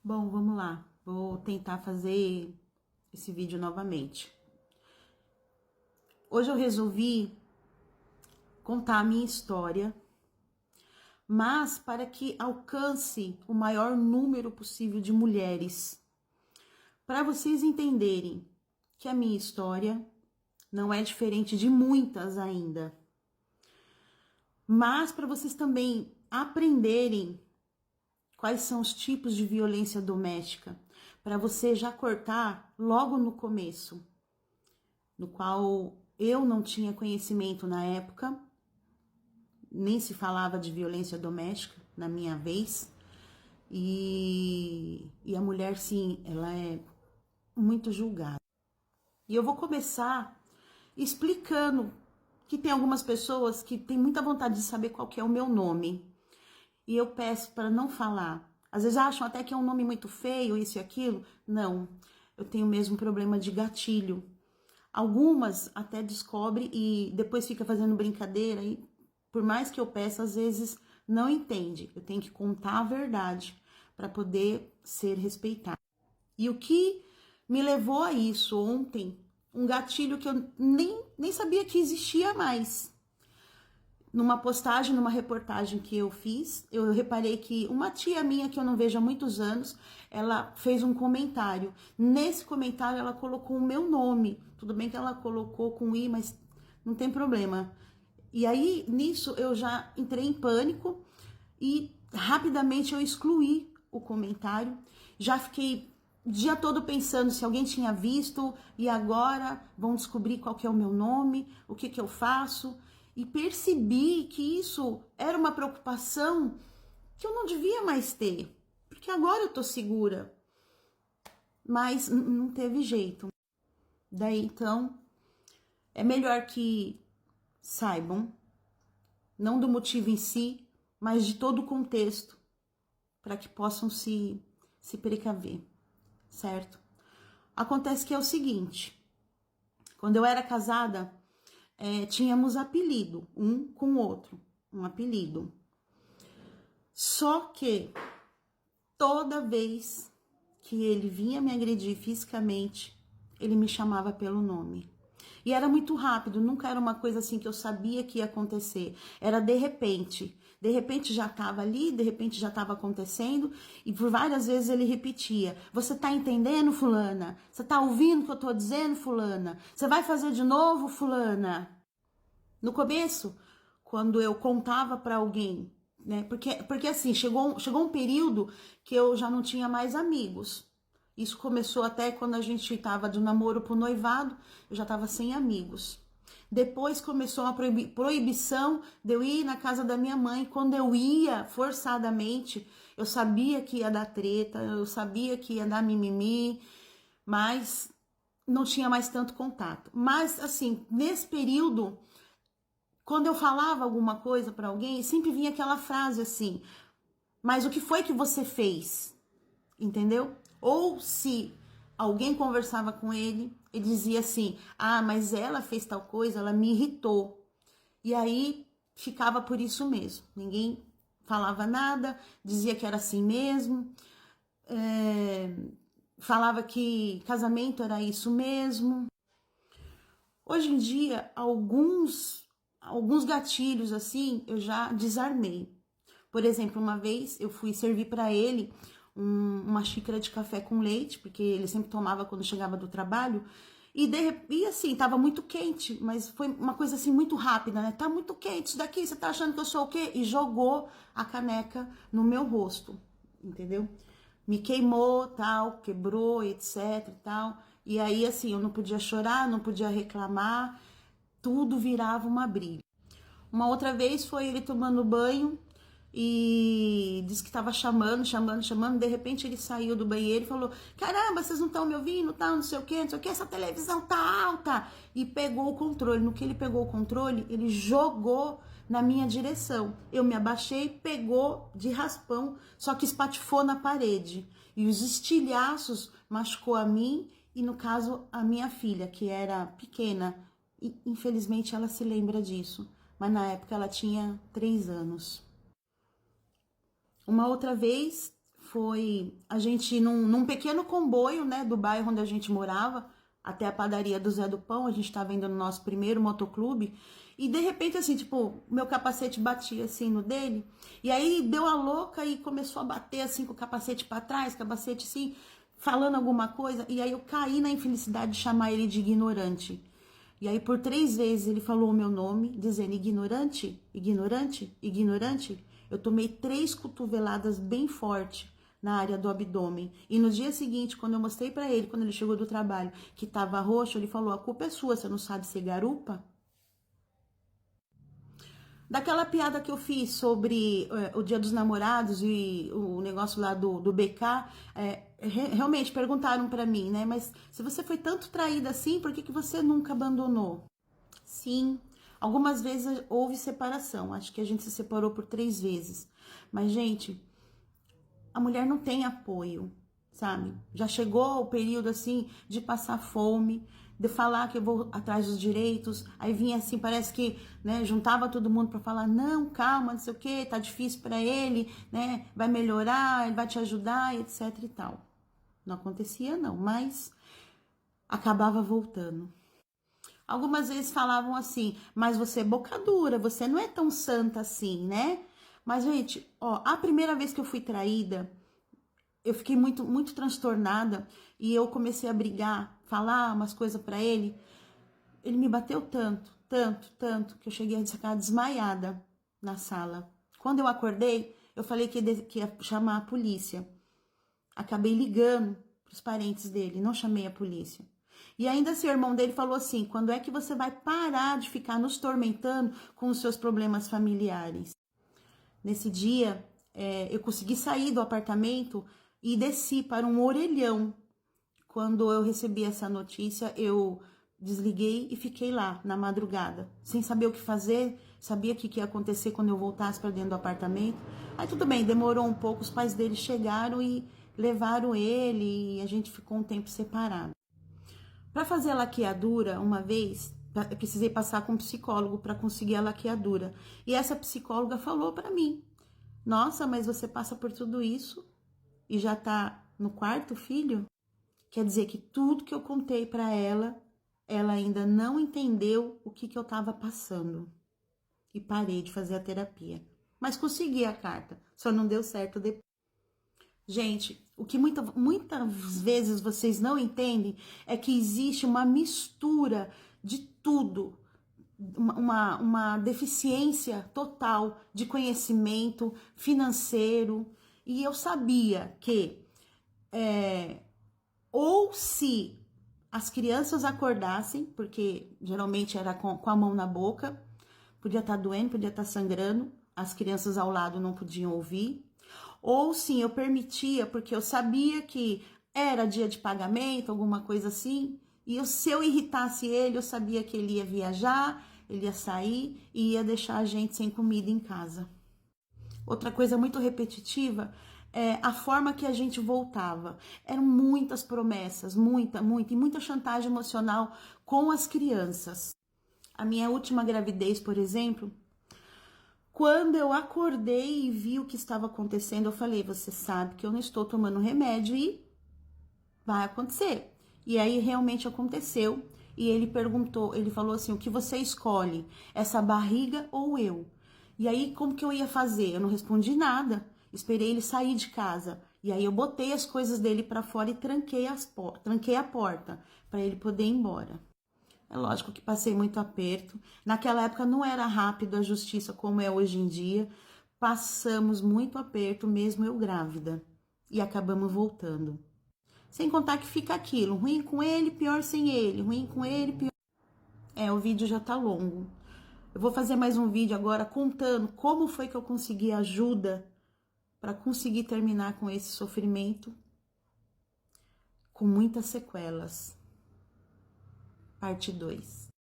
Bom, vamos lá. Vou tentar fazer esse vídeo novamente. Hoje eu resolvi contar a minha história, mas para que alcance o maior número possível de mulheres. Para vocês entenderem que a minha história não é diferente de muitas ainda. Mas para vocês também aprenderem quais são os tipos de violência doméstica, para você já cortar logo no começo, no qual eu não tinha conhecimento na época, nem se falava de violência doméstica na minha vez, e a mulher, sim, ela é muito julgada. E eu vou começar explicando que tem algumas pessoas que têm muita vontade de saber qual que é o meu nome, e eu peço para não falar. Às vezes acham até que é um nome muito feio, isso e aquilo. Não, eu tenho mesmo problema de gatilho. Algumas até descobrem e depois fica fazendo brincadeira e por mais que eu peça, às vezes não entende. Eu tenho que contar a verdade para poder ser respeitada. E o que me levou a isso ontem, um gatilho que eu nem sabia que existia mais. Numa postagem, numa reportagem que eu fiz, eu reparei que uma tia minha, que eu não vejo há muitos anos, ela fez um comentário. Nesse comentário, ela colocou o meu nome. Tudo bem que ela colocou com I, mas não tem problema. E aí, nisso, eu já entrei em pânico e rapidamente eu excluí o comentário. Já fiquei o dia todo pensando se alguém tinha visto e agora vão descobrir qual que é o meu nome, o que eu faço. E percebi que isso era uma preocupação que eu não devia mais ter, porque agora eu tô segura. Mas não teve jeito. Daí então, é melhor que saibam, não do motivo em si, mas de todo o contexto, para que possam se precaver, certo? Acontece que é o seguinte, quando eu era casada, tínhamos apelido, um com o outro, um apelido. Só que toda vez que ele vinha me agredir fisicamente, ele me chamava pelo nome. E era muito rápido, nunca era uma coisa assim que eu sabia que ia acontecer. Era de repente. De repente já estava ali, de repente já estava acontecendo. E por várias vezes ele repetia: você tá entendendo, fulana? Você tá ouvindo o que eu tô dizendo, fulana? Você vai fazer de novo, fulana? No começo, quando eu contava para alguém, né? Porque assim, chegou um período que eu já não tinha mais amigos. Isso começou até quando a gente estava do namoro pro noivado, eu já estava sem amigos. Depois começou a proibição de eu ir na casa da minha mãe. Quando eu ia, forçadamente, eu sabia que ia dar treta, eu sabia que ia dar mimimi, mas não tinha mais tanto contato. Mas, assim, nesse período, quando eu falava alguma coisa para alguém, sempre vinha aquela frase assim: mas o que foi que você fez? Entendeu? Ou se alguém conversava com ele, ele dizia assim: ah, mas ela fez tal coisa, ela me irritou. E aí ficava por isso mesmo. Ninguém falava nada, dizia que era assim mesmo, falava que casamento era isso mesmo. Hoje em dia, alguns gatilhos assim eu já desarmei. Por exemplo, uma vez eu fui servir para ele uma xícara de café com leite, porque ele sempre tomava quando chegava do trabalho, e assim, tava muito quente, mas foi uma coisa assim muito rápida, né? Tá muito quente isso daqui, você tá achando que eu sou o quê? E jogou a caneca no meu rosto, entendeu? Me queimou, tal, quebrou, etc e tal. E aí, assim, eu não podia chorar, não podia reclamar, tudo virava uma briga. Uma outra vez foi ele tomando banho e disse que estava chamando. De repente ele saiu do banheiro e falou: caramba, vocês não estão me ouvindo, tal, não sei o que, essa televisão tá alta. E pegou o controle. No que ele pegou o controle, ele jogou na minha direção. Eu me abaixei, pegou de raspão, só que espatifou na parede. E os estilhaços machucou a mim e, no caso, a minha filha, que era pequena. E, infelizmente, ela se lembra disso. Mas na época ela tinha 3 anos. Uma outra vez foi a gente num pequeno comboio, né, do bairro onde a gente morava, até a padaria do Zé do Pão, a gente estava indo no nosso primeiro motoclube, e de repente, assim, tipo, meu capacete batia assim no dele, e aí deu a louca e começou a bater assim com o capacete para trás, capacete assim, falando alguma coisa, e aí eu caí na infelicidade de chamar ele de ignorante. E aí por 3 vezes ele falou o meu nome, dizendo ignorante, ignorante, ignorante. Eu tomei 3 cotoveladas bem forte na área do abdômen. E no dia seguinte, quando eu mostrei para ele, quando ele chegou do trabalho, que tava roxo, ele falou: a culpa é sua, você não sabe ser garupa? Daquela piada que eu fiz sobre o Dia dos Namorados e o negócio lá do BK, realmente perguntaram pra mim, né? Mas se você foi tanto traída assim, por que você nunca abandonou? Sim, algumas vezes houve separação. Acho que a gente se separou por 3 vezes. Mas, gente, a mulher não tem apoio, sabe? Já chegou o período assim de passar fome, de falar que eu vou atrás dos direitos, aí vinha assim, parece que, né, juntava todo mundo para falar: "Não, calma, não sei o quê, tá difícil para ele, né? Vai melhorar, ele vai te ajudar", etc e tal. Não acontecia não, mas acabava voltando. Algumas vezes falavam assim: "Mas você é boca dura, você não é tão santa assim, né?" Mas, gente, ó, a primeira vez que eu fui traída, eu fiquei muito transtornada e eu comecei a brigar, falar umas coisas para ele. Ele me bateu tanto, tanto, tanto, que eu cheguei a ficar desmaiada na sala. Quando eu acordei, eu falei que ia chamar a polícia. Acabei ligando para os parentes dele, não chamei a polícia. E ainda assim, o irmão dele falou assim: quando é que você vai parar de ficar nos tormentando com os seus problemas familiares? Nesse dia, eu consegui sair do apartamento e desci para um orelhão. Quando eu recebi essa notícia, eu desliguei e fiquei lá na madrugada, sem saber o que fazer, sabia o que ia acontecer quando eu voltasse para dentro do apartamento. Aí tudo bem, demorou um pouco, os pais dele chegaram e levaram ele e a gente ficou um tempo separado. Para fazer a laqueadura, uma vez, eu precisei passar com um psicólogo para conseguir a laqueadura. E essa psicóloga falou para mim: "Nossa, mas você passa por tudo isso e já tá no 4º filho?" Quer dizer que tudo que eu contei para ela, ela ainda não entendeu o que eu estava passando. E parei de fazer a terapia. Mas consegui a carta, só não deu certo depois. Gente, o que muitas vezes vocês não entendem é que existe uma mistura de tudo, uma deficiência total de conhecimento financeiro. E eu sabia que ou se as crianças acordassem, porque geralmente era com a mão na boca, podia estar doendo, podia estar sangrando, as crianças ao lado não podiam ouvir, ou sim, eu permitia, porque eu sabia que era dia de pagamento, alguma coisa assim, e se eu irritasse ele, eu sabia que ele ia viajar, ele ia sair e ia deixar a gente sem comida em casa. Outra coisa muito repetitiva é a forma que a gente voltava. Eram muitas promessas, e muita chantagem emocional com as crianças. A minha última gravidez, por exemplo, quando eu acordei e vi o que estava acontecendo, eu falei: você sabe que eu não estou tomando remédio e vai acontecer. E aí realmente aconteceu. E ele perguntou, ele falou assim: o que você escolhe? Essa barriga ou eu? E aí, como que eu ia fazer? Eu não respondi nada. Esperei ele sair de casa. E aí eu botei as coisas dele para fora e tranquei a porta para ele poder ir embora. É lógico que passei muito aperto. Naquela época não era rápido a justiça como é hoje em dia. Passamos muito aperto, mesmo eu grávida. E acabamos voltando. Sem contar que fica aquilo: ruim com ele, pior sem ele. Ruim com ele, pior. O vídeo já tá longo. Eu vou fazer mais um vídeo agora contando como foi que eu consegui ajuda para conseguir terminar com esse sofrimento com muitas sequelas. Parte 2.